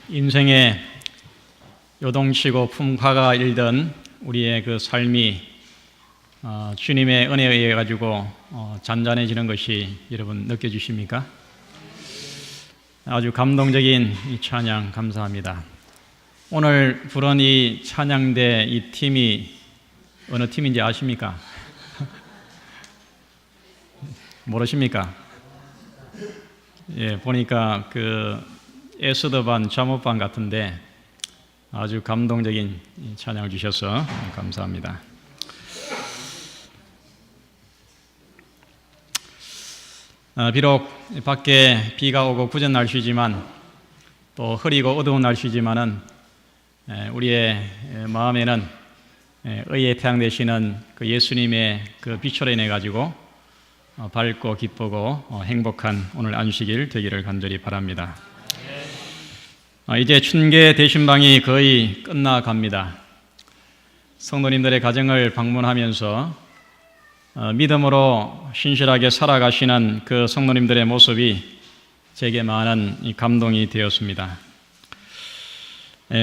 인생에 요동치고 품화가 일던 우리의 그 삶이 주님의 은혜에 의해 가지고 잔잔해지는 것이 여러분 느껴지십니까? 아주 감동적인 이 찬양 감사합니다. 오늘 부른 이 찬양대 이 팀이 어느 팀인지 아십니까? 모르십니까? 예, 보니까 그 에스더반 잠옷반 같은데 아주 감동적인 찬양을 주셔서 감사합니다. 비록 밖에 비가 오고 구전 날씨지만 또 흐리고 어두운 날씨지만은 우리의 마음에는 의의 태양 되시는 그 예수님의 그 빛으로 인해 가지고 밝고 기쁘고 행복한 오늘 안식일 되기를 간절히 바랍니다. 이제 춘계 대신방이 거의 끝나갑니다. 성도님들의 가정을 방문하면서 믿음으로 신실하게 살아가시는 그 성도님들의 모습이 제게 많은 감동이 되었습니다.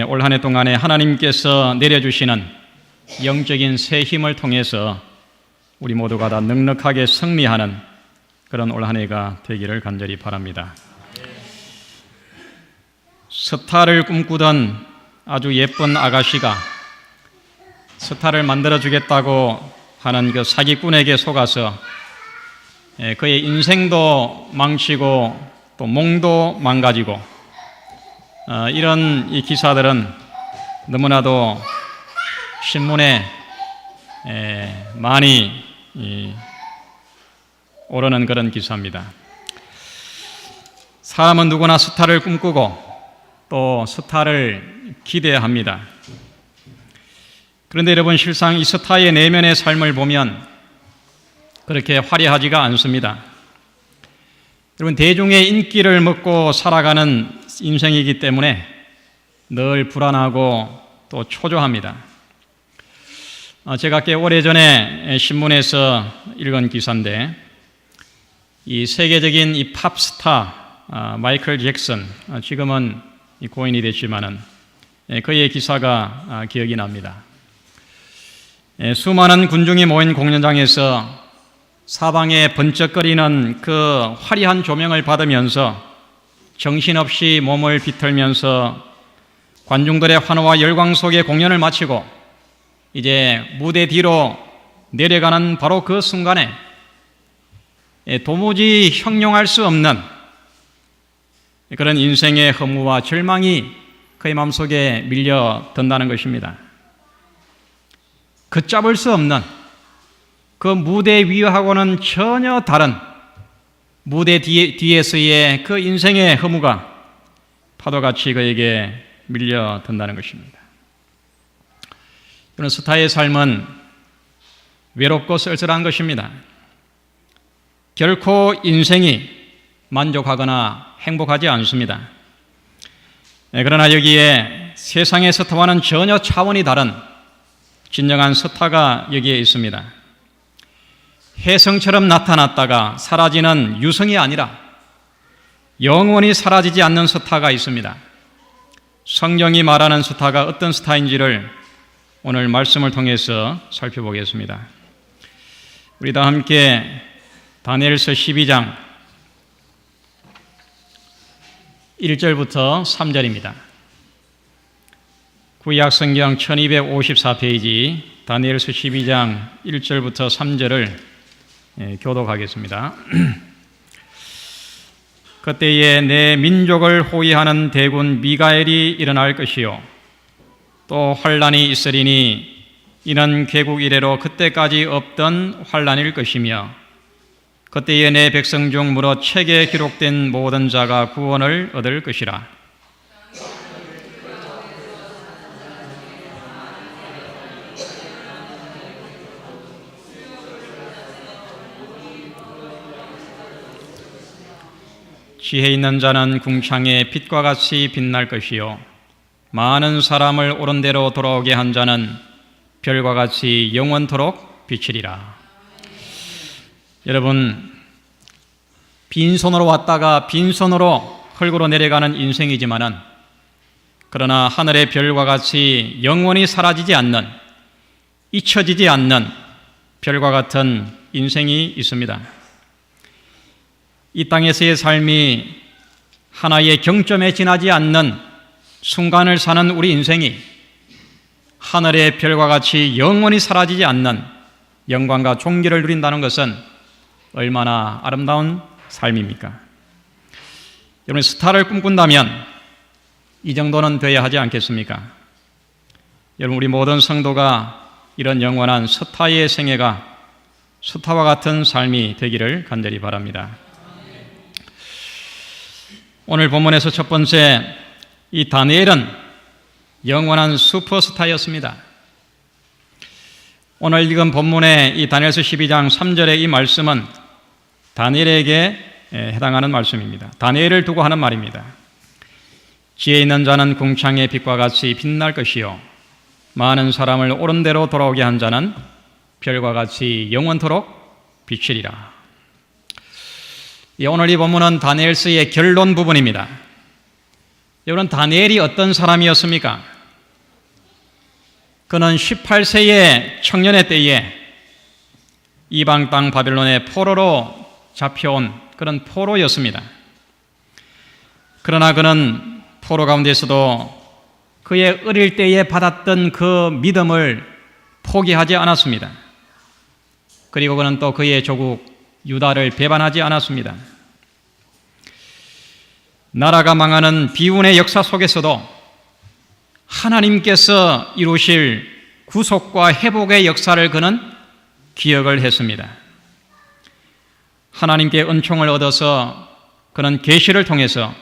올 한 해 동안에 하나님께서 내려주시는 영적인 새 힘을 통해서 우리 모두가 다 넉넉하게 승리하는 그런 올 한 해가 되기를 간절히 바랍니다. 스타를 꿈꾸던 아주 예쁜 아가씨가 스타를 만들어주겠다고 하는 그 사기꾼에게 속아서 그의 인생도 망치고 또 몸도 망가지고 이런 이 기사들은 너무나도 신문에 많이 오르는 그런 기사입니다. 사람은 누구나 스타를 꿈꾸고 또 스타를 기대합니다. 그런데 여러분, 실상 이 스타의 내면의 삶을 보면 그렇게 화려하지가 않습니다. 여러분, 대중의 인기를 먹고 살아가는 인생이기 때문에 늘 불안하고 또 초조합니다. 제가 꽤 오래전에 신문에서 읽은 기사인데, 이 세계적인 이 팝스타 마이클 잭슨, 지금은 고인이 됐지만은 그의 기사가 기억이 납니다. 수많은 군중이 모인 공연장에서 사방에 번쩍거리는 그 화려한 조명을 받으면서 정신없이 몸을 비틀면서 관중들의 환호와 열광 속에 공연을 마치고 이제 무대 뒤로 내려가는 바로 그 순간에 도무지 형용할 수 없는 그런 인생의 허무와 절망이 그의 마음속에 밀려든다는 것입니다. 걷잡을 수 없는 그 무대 위하고는 전혀 다른 무대 뒤에서의 그 인생의 허무가 파도같이 그에게 밀려든다는 것입니다. 이런 스타의 삶은 외롭고 쓸쓸한 것입니다. 결코 인생이 만족하거나 행복하지 않습니다. 그러나 여기에 세상의 스타와는 전혀 차원이 다른 진정한 스타가 여기에 있습니다. 혜성처럼 나타났다가 사라지는 유성이 아니라 영원히 사라지지 않는 스타가 있습니다. 성경이 말하는 스타가 어떤 스타인지를 오늘 말씀을 통해서 살펴보겠습니다. 우리 다 함께 다니엘서 12장 1절부터 3절입니다. 구약 성경 1254페이지 다니엘서 12장 1절부터 3절을 교독하겠습니다. 그때에 내 민족을 호위하는 대군 미가엘이 일어날 것이요 또 환란이 있으리니 이는 개국 이래로 그때까지 없던 환란일 것이며 그때에 내 백성 중 무릇 책에 기록된 모든 자가 구원을 얻을 것이라. 지혜 있는 자는 궁창의 빛과 같이 빛날 것이요 많은 사람을 옳은 대로 돌아오게 한 자는 별과 같이 영원토록 비치리라. 여러분, 빈손으로 왔다가 빈손으로 흙으로 내려가는 인생이지만은 그러나 하늘의 별과 같이 영원히 사라지지 않는, 잊혀지지 않는 별과 같은 인생이 있습니다. 이 땅에서의 삶이 하나의 경점에 지나지 않는 순간을 사는 우리 인생이 하늘의 별과 같이 영원히 사라지지 않는 영광과 존귀를 누린다는 것은 얼마나 아름다운 삶입니까? 여러분, 스타를 꿈꾼다면 이 정도는 되어야 하지 않겠습니까? 여러분, 우리 모든 성도가 이런 영원한 스타의 생애가 스타와 같은 삶이 되기를 간절히 바랍니다. 오늘 본문에서 첫 번째, 이 다니엘은 영원한 슈퍼스타였습니다. 오늘 읽은 본문의 이 다니엘서 12장 3절의 이 말씀은 다니엘에게 해당하는 말씀입니다. 다니엘을 두고 하는 말입니다. 지혜 있는 자는 궁창의 빛과 같이 빛날 것이요, 많은 사람을 옳은 대로 돌아오게 한 자는 별과 같이 영원토록 비치리라. 오늘 이 본문은 다니엘서의 결론 부분입니다. 여러분, 다니엘이 어떤 사람이었습니까? 그는 18세의 청년의 때에 이방 땅 바빌론의 포로로 잡혀온 그런 포로였습니다. 그러나 그는 포로 가운데서도 그의 어릴 때에 받았던 그 믿음을 포기하지 않았습니다. 그리고 그는 또 그의 조국 유다를 배반하지 않았습니다. 나라가 망하는 비운의 역사 속에서도 하나님께서 이루실 구속과 회복의 역사를 그는 기억을 했습니다. 하나님께 은총을 얻어서 그는 계시를 통해서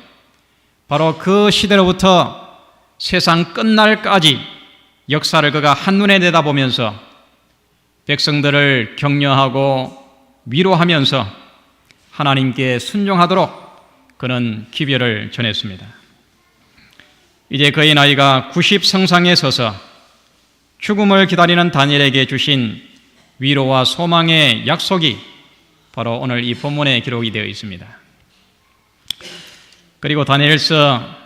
바로 그 시대로부터 세상 끝날까지 역사를 그가 한눈에 내다보면서 백성들을 격려하고 위로하면서 하나님께 순종하도록 그는 기별을 전했습니다. 이제 그의 나이가 90성상에 서서 죽음을 기다리는 다니엘에게 주신 위로와 소망의 약속이 바로 오늘 이 본문에 기록이 되어 있습니다. 그리고 다니엘서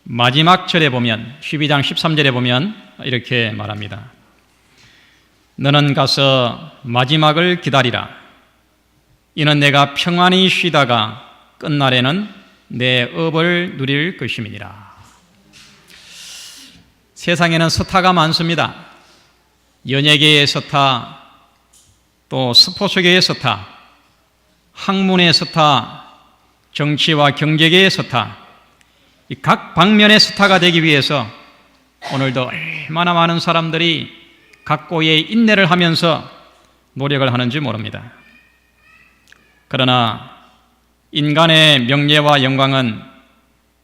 마지막 절에 보면, 12장 13절에 보면 이렇게 말합니다. 너는 가서 마지막을 기다리라. 이는 내가 평안히 쉬다가 끝날에는 내 업을 누릴 것임이니라. 세상에는 스타가 많습니다. 연예계의 스타, 또 스포츠계의 스타, 학문의 스타, 정치와 경제계의 스타, 각 방면의 스타가 되기 위해서 오늘도 얼마나 많은 사람들이 각고의 인내를 하면서 노력을 하는지 모릅니다. 그러나 인간의 명예와 영광은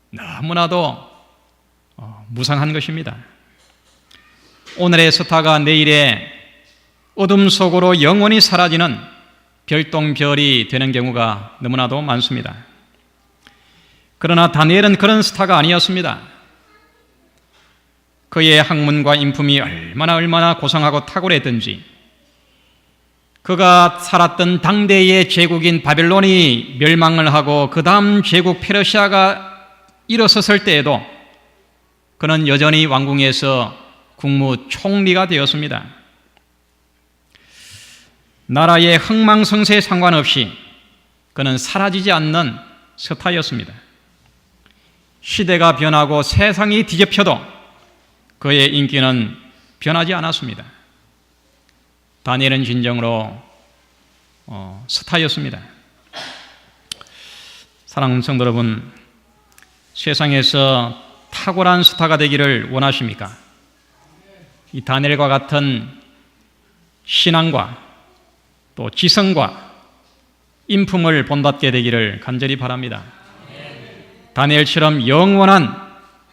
너무나도 무상한 것입니다. 오늘의 스타가 내일의 어둠 속으로 영원히 사라지는 별똥별이 되는 경우가 너무나도 많습니다. 그러나 다니엘은 그런 스타가 아니었습니다. 그의 학문과 인품이 얼마나 고상하고 탁월했던지, 그가 살았던 당대의 제국인 바벨론이 멸망을 하고 그 다음 제국 페르시아가 일어섰을 때에도 그는 여전히 왕궁에서 국무총리가 되었습니다. 나라의 흥망성쇠에 상관없이 그는 사라지지 않는 스타였습니다. 시대가 변하고 세상이 뒤집혀도 그의 인기는 변하지 않았습니다. 다니엘은 진정으로 스타였습니다. 사랑하는 성도 여러분, 세상에서 탁월한 스타가 되기를 원하십니까? 이 다니엘과 같은 신앙과 또 지성과 인품을 본받게 되기를 간절히 바랍니다. 다니엘처럼 영원한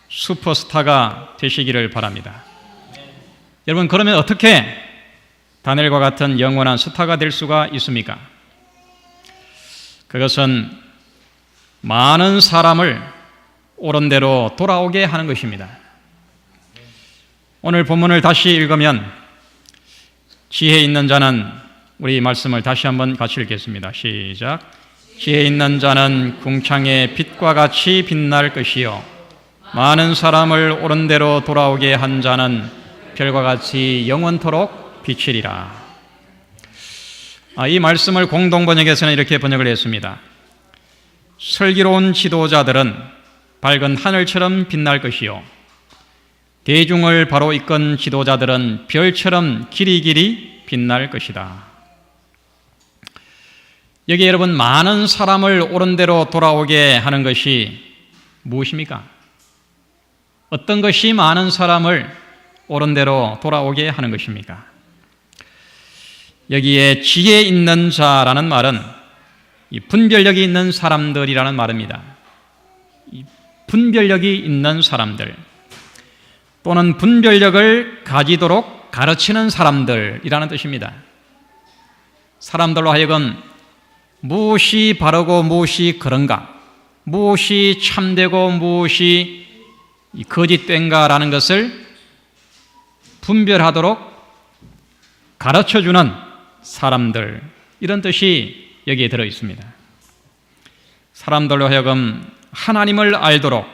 슈퍼스타가 되시기를 바랍니다. 여러분, 그러면 어떻게 다니엘과 같은 영원한 스타가 될 수가 있습니까? 그것은 많은 사람을 옳은 대로 돌아오게 하는 것입니다. 오늘 본문을 다시 읽으면 지혜 있는 자는, 우리 말씀을 다시 한번 같이 읽겠습니다. 시작. 지혜 있는 자는 궁창의 빛과 같이 빛날 것이요, 많은 사람을 옳은 대로 돌아오게 한 자는 별과 같이 영원토록 비치리라. 이 말씀을 공동번역에서는 이렇게 번역을 했습니다. 슬기로운 지도자들은 밝은 하늘처럼 빛날 것이요, 대중을 바로 이끈 지도자들은 별처럼 길이길이 빛날 것이다. 여기 여러분, 많은 사람을 옳은 대로 돌아오게 하는 것이 무엇입니까? 어떤 것이 많은 사람을 옳은 대로 돌아오게 하는 것입니까? 여기에 지혜 있는 자라는 말은 이 분별력이 있는 사람들이라는 말입니다. 이 분별력이 있는 사람들 또는 분별력을 가지도록 가르치는 사람들이라는 뜻입니다. 사람들로 하여금 무엇이 바르고 무엇이 그런가, 무엇이 참되고 무엇이 거짓된가라는 것을 분별하도록 가르쳐주는 사람들, 이런 뜻이 여기에 들어 있습니다. 사람들로 하여금 하나님을 알도록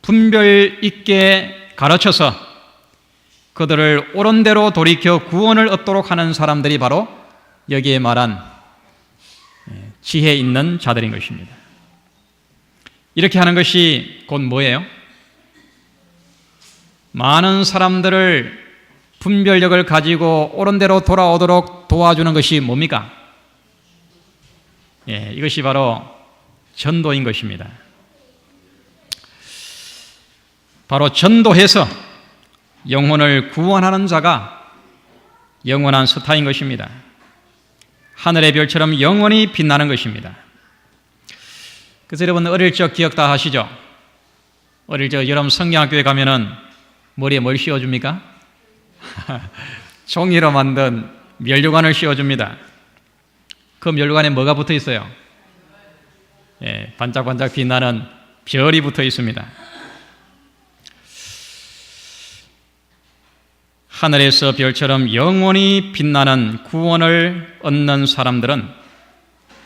분별 있게 가르쳐서 그들을 옳은 대로 돌이켜 구원을 얻도록 하는 사람들이 바로 여기에 말한 지혜 있는 자들인 것입니다. 이렇게 하는 것이 곧 뭐예요? 많은 사람들을 분별력을 가지고 옳은 대로 돌아오도록 도와주는 것이 뭡니까? 이것이 바로 전도인 것입니다. 바로 전도해서 영혼을 구원하는 자가 영원한 스타인 것입니다. 하늘의 별처럼 영원히 빛나는 것입니다. 그래서 여러분, 어릴 적 기억 다 하시죠? 어릴 적 여러분 성경학교에 가면은 머리에 뭘 씌워줍니까? 종이로 만든 면류관을 씌워줍니다. 그 면류관에 뭐가 붙어 있어요? 반짝반짝 빛나는 별이 붙어 있습니다. 하늘에서 별처럼 영원히 빛나는 구원을 얻는 사람들은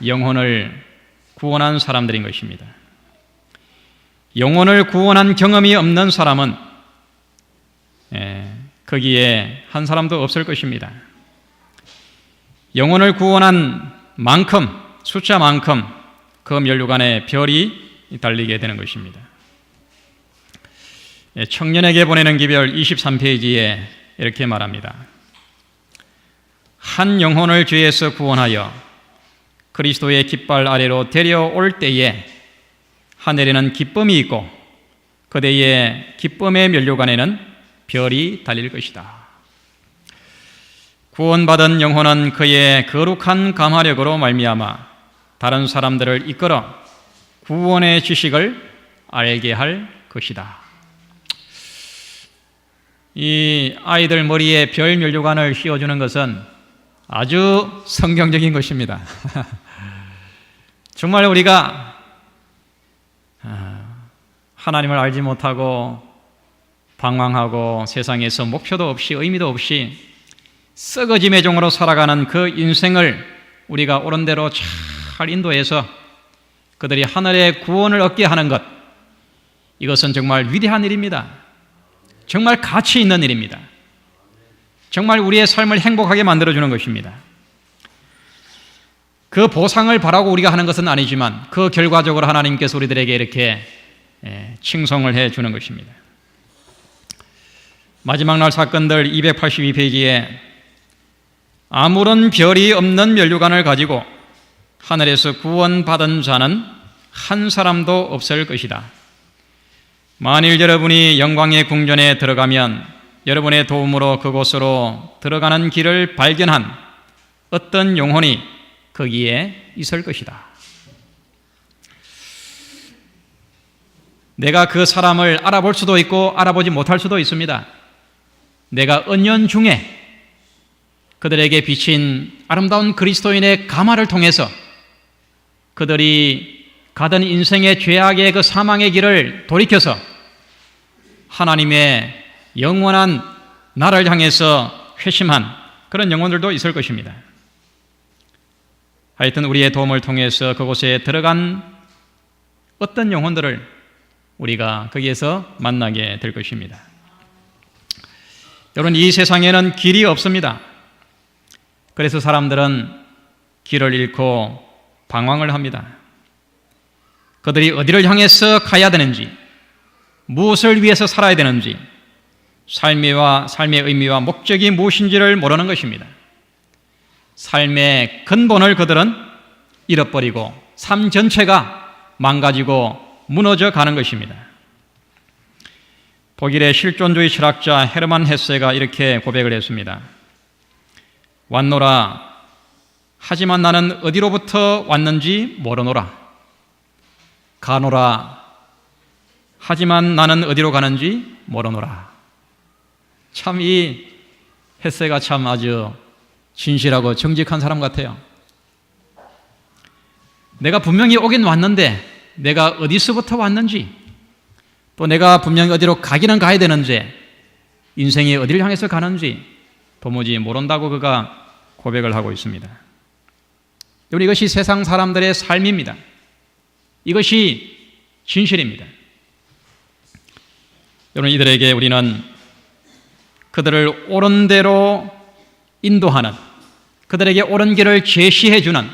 영혼을 구원한 사람들인 것입니다. 영혼을 구원한 경험이 없는 사람은 거기에 한 사람도 없을 것입니다. 영혼을 구원한 만큼, 숫자만큼 그 면류관에 별이 달리게 되는 것입니다. 청년에게 보내는 기별 23페이지에 이렇게 말합니다. 한 영혼을 죄에서 구원하여 그리스도의 깃발 아래로 데려올 때에 하늘에는 기쁨이 있고 그대의 기쁨의 면류관에는 별이 달릴 것이다. 구원받은 영혼은 그의 거룩한 감화력으로 말미암아 다른 사람들을 이끌어 구원의 지식을 알게 할 것이다. 이 아이들 머리에 별 면류관을 씌워주는 것은 아주 성경적인 것입니다. 정말 우리가 하나님을 알지 못하고 방황하고 세상에서 목표도 없이 의미도 없이 썩어짐의 종으로 살아가는 그 인생을 우리가 옳은 대로 잘 인도해서 그들이 하늘의 구원을 얻게 하는 것, 이것은 정말 위대한 일입니다. 정말 가치 있는 일입니다. 정말 우리의 삶을 행복하게 만들어주는 것입니다. 그 보상을 바라고 우리가 하는 것은 아니지만 그 결과적으로 하나님께서 우리들에게 이렇게 칭송을 해주는 것입니다. 마지막 날 사건들 282페이지에 아무런 별이 없는 면류관을 가지고 하늘에서 구원받은 자는 한 사람도 없을 것이다. 만일 여러분이 영광의 궁전에 들어가면 여러분의 도움으로 그곳으로 들어가는 길을 발견한 어떤 영혼이 거기에 있을 것이다. 내가 그 사람을 알아볼 수도 있고 알아보지 못할 수도 있습니다. 내가 은연중에 그들에게 비친 아름다운 그리스도인의 감화를 통해서 그들이 가던 인생의 죄악의 그 사망의 길을 돌이켜서 하나님의 영원한 나를 향해서 회심한 그런 영혼들도 있을 것입니다. 하여튼 우리의 도움을 통해서 그곳에 들어간 어떤 영혼들을 우리가 거기에서 만나게 될 것입니다. 여러분, 이 세상에는 길이 없습니다. 그래서 사람들은 길을 잃고 방황을 합니다. 그들이 어디를 향해서 가야 되는지, 무엇을 위해서 살아야 되는지, 삶의 의미와 목적이 무엇인지를 모르는 것입니다. 삶의 근본을 그들은 잃어버리고 삶 전체가 망가지고 무너져 가는 것입니다. 독일의 실존주의 철학자 헤르만 헤세가 이렇게 고백을 했습니다. 왔노라, 하지만 나는 어디로부터 왔는지 모르노라. 가노라, 하지만 나는 어디로 가는지 모르노라. 참 이 헤세가 참 아주 진실하고 정직한 사람 같아요. 내가 분명히 오긴 왔는데 내가 어디서부터 왔는지, 또 내가 분명히 어디로 가기는 가야 되는지, 인생이 어디를 향해서 가는지 도무지 모른다고 그가 고백을 하고 있습니다. 여러분, 이것이 세상 사람들의 삶입니다. 이것이 진실입니다. 여러분, 이들에게 우리는 그들을 옳은 대로 인도하는, 그들에게 옳은 길을 제시해 주는,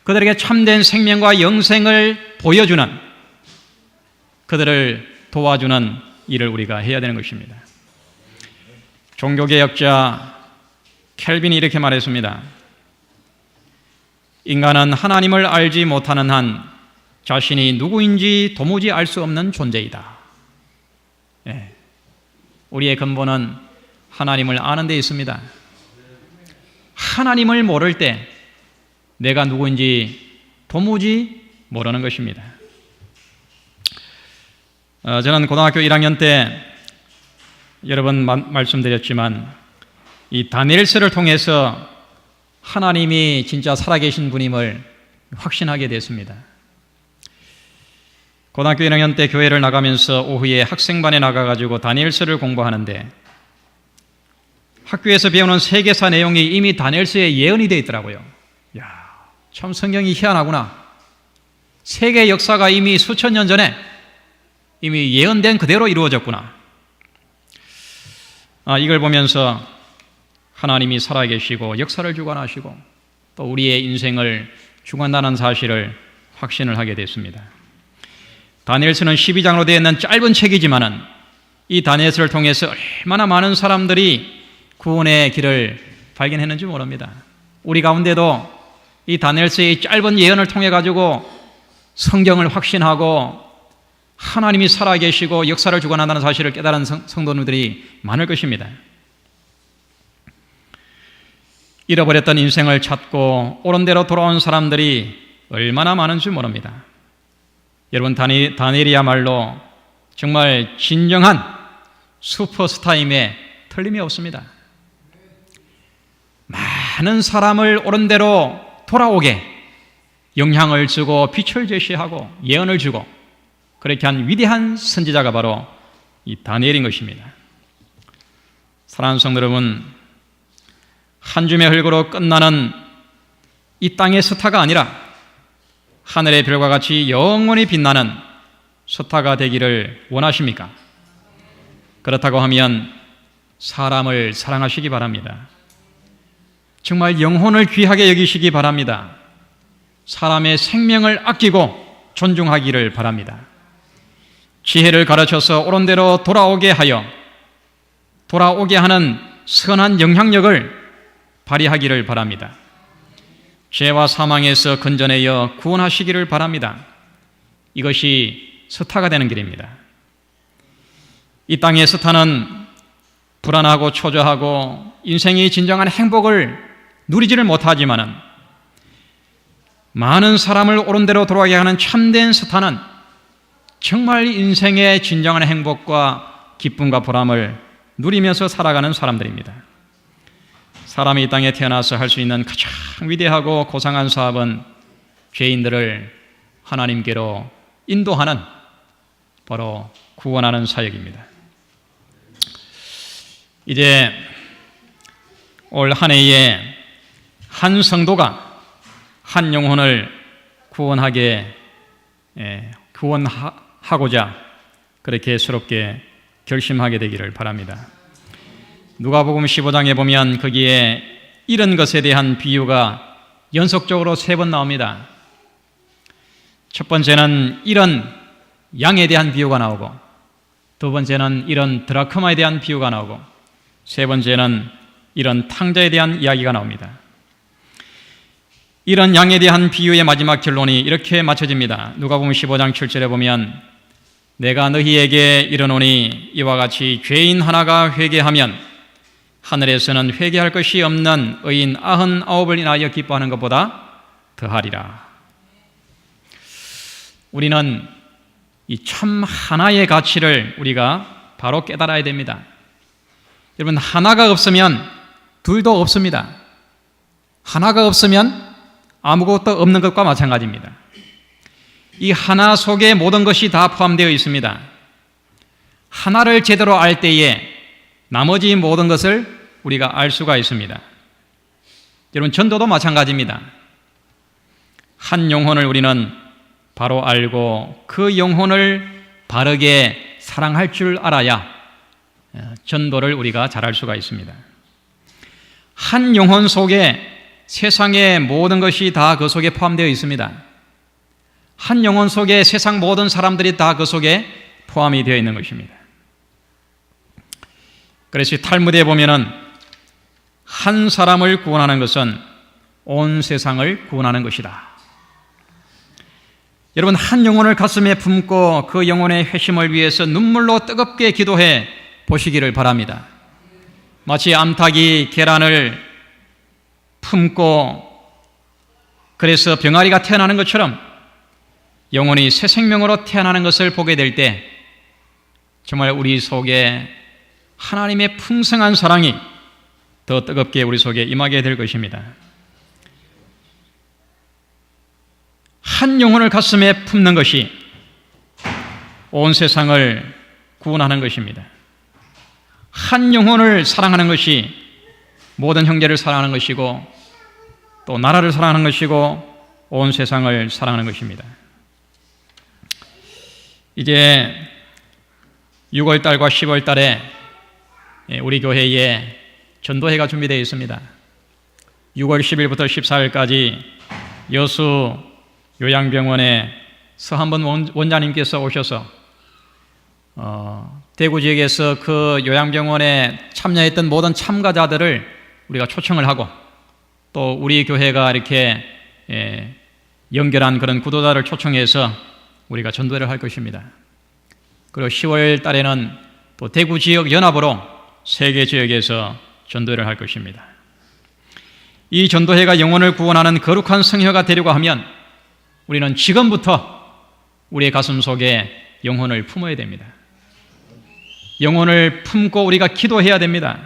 그들에게 참된 생명과 영생을 보여주는, 그들을 도와주는 일을 우리가 해야 되는 것입니다. 종교개혁자 켈빈이 이렇게 말했습니다. 인간은 하나님을 알지 못하는 한 자신이 누구인지 도무지 알 수 없는 존재이다. 우리의 근본은 하나님을 아는 데 있습니다. 하나님을 모를 때 내가 누구인지 도무지 모르는 것입니다. 저는 고등학교 1학년 때 여러 번 말씀드렸지만 이 다니엘서를 통해서 하나님이 진짜 살아계신 분임을 확신하게 됐습니다. 고등학교 1학년 때 교회를 나가면서 오후에 학생반에 나가가지고 다니엘서를 공부하는데 학교에서 배우는 세계사 내용이 이미 다니엘서에 예언이 되어 있더라고요. 참 성경이 희한하구나. 세계 역사가 이미 수천 년 전에 이미 예언된 그대로 이루어졌구나. 이걸 보면서 하나님이 살아계시고 역사를 주관하시고 또 우리의 인생을 주관한다는 사실을 확신을 하게 됐습니다. 다니엘서는 12장으로 되어 있는 짧은 책이지만은 이 다니엘서를 통해서 얼마나 많은 사람들이 구원의 길을 발견했는지 모릅니다. 우리 가운데도 이 다니엘서의 짧은 예언을 통해 가지고 성경을 확신하고 하나님이 살아계시고 역사를 주관한다는 사실을 깨달은 성도들이 많을 것입니다. 잃어버렸던 인생을 찾고 옳은 대로 돌아온 사람들이 얼마나 많은지 모릅니다. 여러분, 다니엘이야말로 정말 진정한 슈퍼스타임에 틀림이 없습니다. 많은 사람을 옳은 대로 돌아오게 영향을 주고 빛을 제시하고 예언을 주고 그렇게 한 위대한 선지자가 바로 이 다니엘인 것입니다. 사랑하는 성도 여러분, 한 줌의 흙으로 끝나는 이 땅의 스타가 아니라 하늘의 별과 같이 영원히 빛나는 스타가 되기를 원하십니까? 그렇다고 하면 사람을 사랑하시기 바랍니다. 정말 영혼을 귀하게 여기시기 바랍니다. 사람의 생명을 아끼고 존중하기를 바랍니다. 지혜를 가르쳐서 옳은 대로 돌아오게 하는 선한 영향력을 발휘하기를 바랍니다. 죄와 사망에서 건져내어 구원하시기를 바랍니다. 이것이 스타가 되는 길입니다. 이 땅의 스타는 불안하고 초조하고 인생의 진정한 행복을 누리지를 못하지만은 많은 사람을 옳은 대로 돌아가게 하는 참된 스타는 정말 인생의 진정한 행복과 기쁨과 보람을 누리면서 살아가는 사람들입니다. 사람이 이 땅에 태어나서 할 수 있는 가장 위대하고 고상한 사업은 죄인들을 하나님께로 인도하는, 바로 구원하는 사역입니다. 이제 올 한 해에 한 성도가 한 영혼을 구원하고자 그렇게 새롭게 결심하게 되기를 바랍니다. 누가복음 15장에 보면 거기에 이런 것에 대한 비유가 연속적으로 3번 나옵니다. 첫 번째는 이런 양에 대한 비유가 나오고, 두 번째는 이런 드라크마에 대한 비유가 나오고, 세 번째는 이런 탕자에 대한 이야기가 나옵니다. 이런 양에 대한 비유의 마지막 결론이 이렇게 맞춰집니다. 누가복음 15장 7절에 보면 내가 너희에게 이르노니 이와 같이 죄인 하나가 회개하면 하늘에서는 회개할 것이 없는 의인 99을 인하여 기뻐하는 것보다 더하리라. 우리는 이 참 하나의 가치를 우리가 바로 깨달아야 됩니다. 여러분, 하나가 없으면 둘도 없습니다. 하나가 없으면 아무것도 없는 것과 마찬가지입니다. 이 하나 속에 모든 것이 다 포함되어 있습니다. 하나를 제대로 알 때에 나머지 모든 것을 우리가 알 수가 있습니다. 여러분, 전도도 마찬가지입니다. 한 영혼을 우리는 바로 알고 그 영혼을 바르게 사랑할 줄 알아야 전도를 우리가 잘할 수가 있습니다. 한 영혼 속에 세상의 모든 것이 다 그 속에 포함되어 있습니다. 한 영혼 속에 세상 모든 사람들이 다 그 속에 포함이 되어 있는 것입니다. 그래서 탈무드에 보면은 한 사람을 구원하는 것은 온 세상을 구원하는 것이다. 여러분, 한 영혼을 가슴에 품고 그 영혼의 회심을 위해서 눈물로 뜨겁게 기도해 보시기를 바랍니다. 마치 암탉이 계란을 품고 그래서 병아리가 태어나는 것처럼 영혼이 새 생명으로 태어나는 것을 보게 될 때 정말 우리 속에 하나님의 풍성한 사랑이 더 뜨겁게 우리 속에 임하게 될 것입니다. 한 영혼을 가슴에 품는 것이 온 세상을 구원하는 것입니다. 한 영혼을 사랑하는 것이 모든 형제를 사랑하는 것이고 또 나라를 사랑하는 것이고 온 세상을 사랑하는 것입니다. 이제 6월달과 10월달에 우리 교회에 전도회가 준비되어 있습니다. 6월 10일부터 14일까지 여수 요양병원에 서한번 원장님께서 오셔서 대구 지역에서 그 요양병원에 참여했던 모든 참가자들을 우리가 초청을 하고 또 우리 교회가 이렇게 연결한 그런 구도자를 초청해서 우리가 전도회를 할 것입니다. 그리고 10월 달에는 또 대구 지역 연합으로 3개 지역에서 전도회를 할 것입니다. 이 전도회가 영혼을 구원하는 거룩한 성회가 되려고 하면 우리는 지금부터 우리의 가슴 속에 영혼을 품어야 됩니다. 영혼을 품고 우리가 기도해야 됩니다.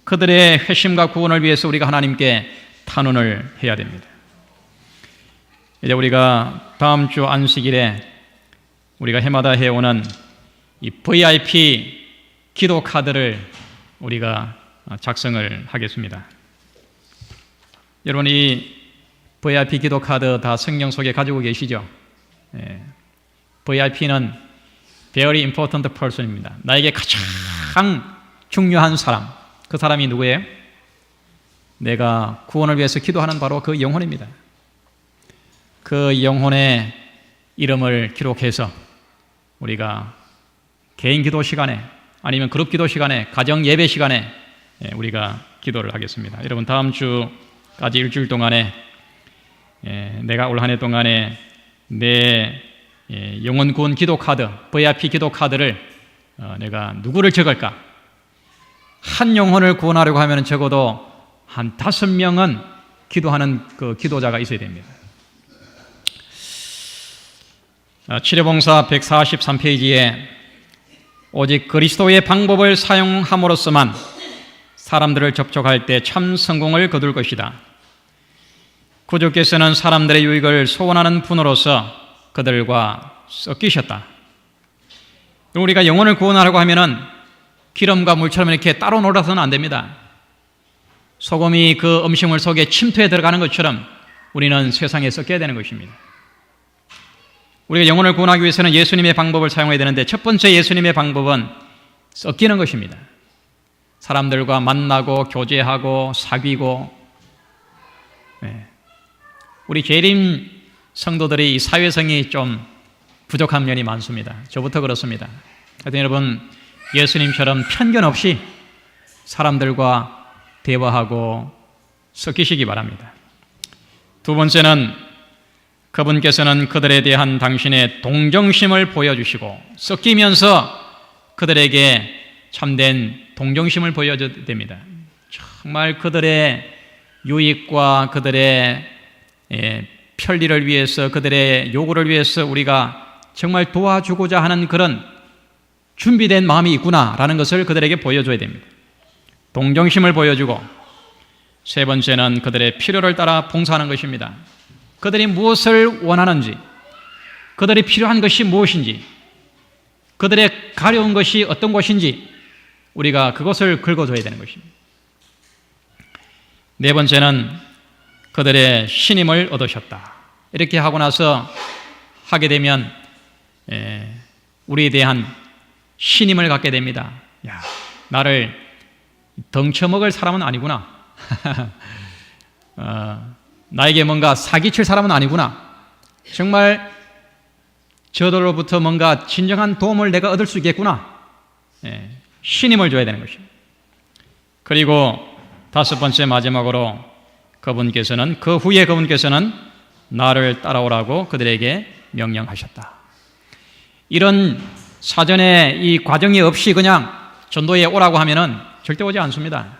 그들의 회심과 구원을 위해서 우리가 하나님께 탄원을 해야 됩니다. 이제 우리가 다음 주 안식일에 우리가 해마다 해오는 이 VIP 기도 카드를 우리가 작성을 하겠습니다. 여러분, 이 VIP 기도 카드 다 성경 속에 가지고 계시죠? VIP는 Very Important Person입니다. 나에게 가장 중요한 사람, 그 사람이 누구예요? 내가 구원을 위해서 기도하는 바로 그 영혼입니다. 그 영혼의 이름을 기록해서 우리가 개인 기도 시간에 아니면 그룹 기도 시간에 가정 예배 시간에 우리가 기도를 하겠습니다. 여러분, 다음 주까지 일주일 동안에 내가 올 한 해 동안에 내 영혼 구원 기도 카드, VIP 기도 카드를 내가 누구를 적을까? 한 영혼을 구원하려고 하면 적어도 한 5명은 기도하는 그 기도자가 있어야 됩니다. 치료봉사 143페이지에 오직 그리스도의 방법을 사용함으로써만 사람들을 접촉할 때 참 성공을 거둘 것이다. 구주께서는 사람들의 유익을 소원하는 분으로서 그들과 섞이셨다. 우리가 영혼을 구원하려고 하면은 기름과 물처럼 이렇게 따로 놀아서는 안 됩니다. 소금이 그 음식물 속에 침투해 들어가는 것처럼 우리는 세상에 섞여야 되는 것입니다. 우리가 영혼을 구원하기 위해서는 예수님의 방법을 사용해야 되는데 첫 번째 예수님의 방법은 섞이는 것입니다. 사람들과 만나고 교제하고 사귀고. 우리 재림 성도들이 이 사회성이 좀 부족한 면이 많습니다. 저부터 그렇습니다. 하여튼 여러분, 예수님처럼 편견 없이 사람들과 대화하고 섞이시기 바랍니다. 두 번째는 그분께서는 그들에 대한 당신의 동정심을 보여주시고 섞이면서 그들에게 참된 동정심을 보여줘야 됩니다. 정말 그들의 유익과 그들의 편리를 위해서, 그들의 요구를 위해서 우리가 정말 도와주고자 하는 그런 준비된 마음이 있구나라는 것을 그들에게 보여줘야 됩니다. 동정심을 보여주고, 세 번째는 그들의 필요를 따라 봉사하는 것입니다. 그들이 무엇을 원하는지, 그들이 필요한 것이 무엇인지, 그들의 가려운 것이 어떤 것인지 우리가 그것을 긁어줘야 되는 것입니다. 네 번째는 그들의 신임을 얻으셨다. 이렇게 하고 나서 하게 되면 우리에 대한 신임을 갖게 됩니다. 야, 나를 덩쳐먹을 사람은 아니구나. 나에게 뭔가 사기칠 사람은 아니구나. 정말 저들로부터 뭔가 진정한 도움을 내가 얻을 수 있겠구나. 신임을 줘야 되는 것입니다. 그리고 다섯 번째 마지막으로 그 후에 그분께서는 나를 따라오라고 그들에게 명령하셨다. 이런 사전에 이 과정이 없이 그냥 전도에 오라고 하면은 절대 오지 않습니다.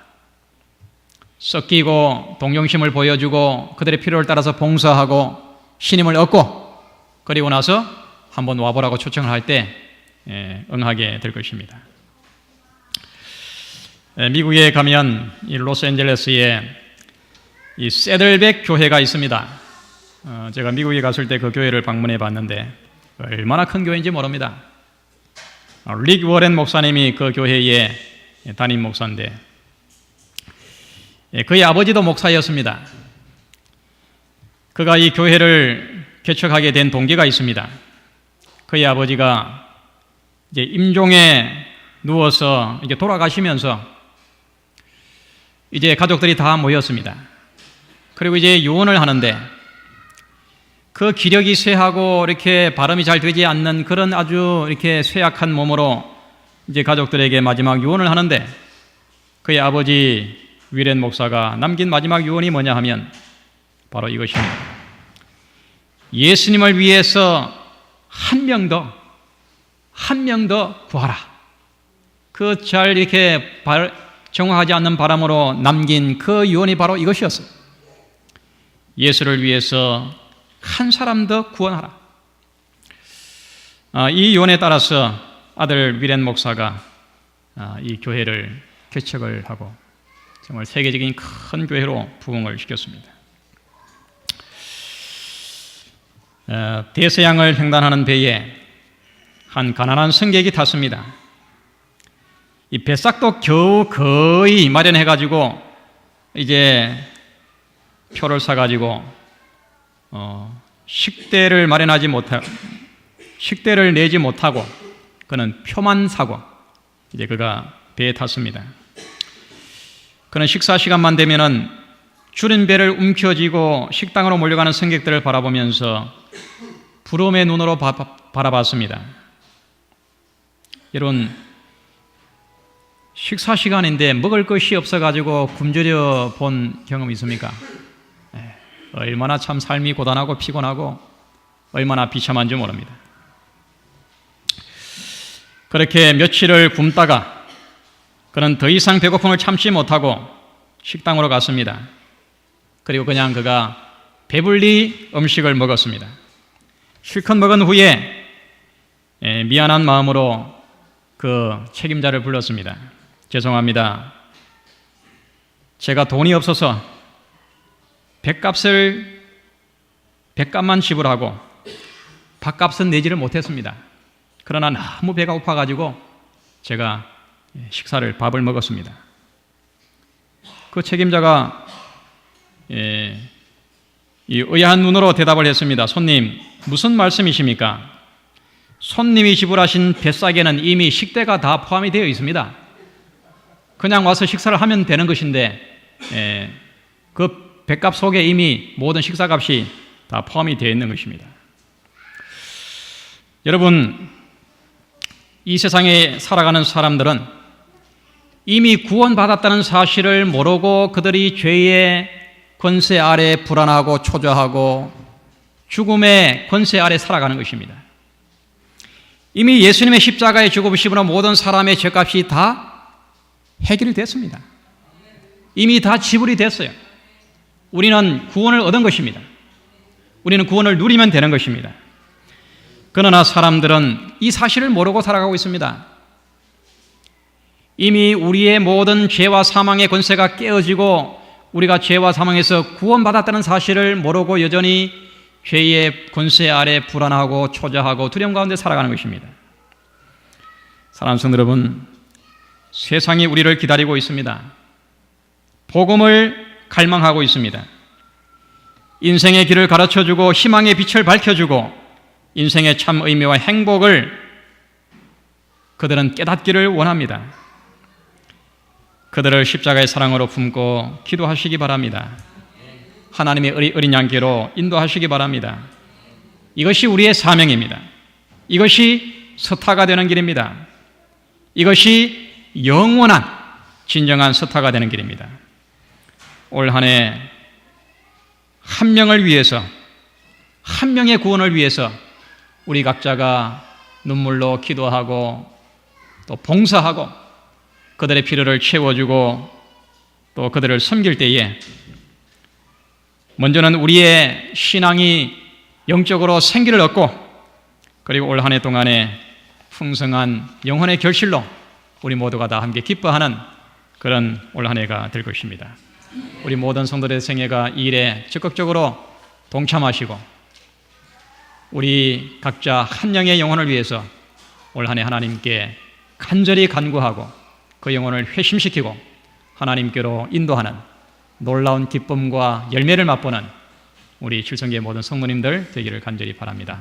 섞이고 동정심을 보여주고 그들의 필요를 따라서 봉사하고 신임을 얻고 그리고 나서 한번 와보라고 초청을 할 때 응하게 될 것입니다. 미국에 가면 이 로스앤젤레스에 이 세들백 교회가 있습니다. 제가 미국에 갔을 때 그 교회를 방문해 봤는데 얼마나 큰 교회인지 모릅니다. 릭 워렌 목사님이 그 교회의 담임 목사인데 그의 아버지도 목사였습니다. 그가 이 교회를 개척하게 된 동기가 있습니다. 그의 아버지가 이제 임종에 누워서 이제 돌아가시면서 이제 가족들이 다 모였습니다. 그리고 이제 유언을 하는데 그 기력이 쇠하고 이렇게 발음이 잘 되지 않는 그런 아주 이렇게 쇠약한 몸으로 이제 가족들에게 마지막 유언을 하는데 그의 아버지 위렌 목사가 남긴 마지막 유언이 뭐냐 하면 바로 이것입니다. 예수님을 위해서 한 명 더 구하라. 그 잘 이렇게 정확하지 않는 발음으로 남긴 그 유언이 바로 이것이었어요. 예수를 위해서 한 사람 더 구원하라. 이 유언에 따라서 아들 위렌 목사가 이 교회를 개척을 하고 정말 세계적인 큰 교회로 부흥을 시켰습니다. 대서양을 횡단하는 배에 한 가난한 승객이 탔습니다. 이 배싹도 겨우 거의 마련해가지고 이제 표를 사가지고 식대를 내지 못하고 그는 표만 사고 이제 그가 배에 탔습니다. 그는 식사 시간만 되면은 줄인 배를 움켜쥐고 식당으로 몰려가는 승객들을 바라보면서 부러움의 눈으로 바라봤습니다. 여러분, 식사 시간인데 먹을 것이 없어가지고 굶주려 본 경험 있습니까? 얼마나 참 삶이 고단하고 피곤하고 얼마나 비참한 줄 모릅니다. 그렇게 며칠을 굶다가 그는 더 이상 배고픔을 참지 못하고 식당으로 갔습니다. 그리고 그냥 그가 배불리 음식을 먹었습니다. 실컷 먹은 후에 미안한 마음으로 그 책임자를 불렀습니다. 죄송합니다. 제가 돈이 없어서 배값만 지불하고 밥값은 내지를 못했습니다. 그러나 너무 배가 고파가지고 제가 밥을 먹었습니다. 그 책임자가 이 의아한 눈으로 대답을 했습니다. 손님, 무슨 말씀이십니까? 손님이 지불하신 뱃싸개는 이미 식대가 다 포함이 되어 있습니다. 그냥 와서 식사를 하면 되는 것인데 그 뱃값 속에 이미 모든 식사값이 다 포함이 되어 있는 것입니다. 여러분, 이 세상에 살아가는 사람들은 이미 구원받았다는 사실을 모르고 그들이 죄의 권세 아래 불안하고 초조하고 죽음의 권세 아래 살아가는 것입니다. 이미 예수님의 십자가의 죽으심으로 모든 사람의 죄값이 다 해결이 됐습니다. 이미 다 지불이 됐어요. 우리는 구원을 얻은 것입니다. 우리는 구원을 누리면 되는 것입니다. 그러나 사람들은 이 사실을 모르고 살아가고 있습니다. 이미 우리의 모든 죄와 사망의 권세가 깨어지고 우리가 죄와 사망에서 구원받았다는 사실을 모르고 여전히 죄의 권세 아래 불안하고 초조하고 두려움 가운데 살아가는 것입니다. 사랑하는 성도 여러분, 세상이 우리를 기다리고 있습니다. 복음을 갈망하고 있습니다. 인생의 길을 가르쳐주고 희망의 빛을 밝혀주고 인생의 참 의미와 행복을 그들은 깨닫기를 원합니다. 그들을 십자가의 사랑으로 품고 기도하시기 바랍니다. 하나님의 어린 양께로 인도하시기 바랍니다. 이것이 우리의 사명입니다. 이것이 스타가 되는 길입니다. 이것이 영원한 진정한 스타가 되는 길입니다. 올 한 해 한 명을 위해서, 한 명의 구원을 위해서 우리 각자가 눈물로 기도하고 또 봉사하고 그들의 필요를 채워주고 또 그들을 섬길 때에 먼저는 우리의 신앙이 영적으로 생기를 얻고 그리고 올 한 해 동안에 풍성한 영혼의 결실로 우리 모두가 다 함께 기뻐하는 그런 올 한 해가 될 것입니다. 우리 모든 성도들의 생애가 이 일에 적극적으로 동참하시고 우리 각자 한 영의 영혼을 위해서 올 한 해 하나님께 간절히 간구하고 그 영혼을 회심시키고 하나님께로 인도하는 놀라운 기쁨과 열매를 맛보는 우리 칠성교회 모든 성도님들 되기를 간절히 바랍니다.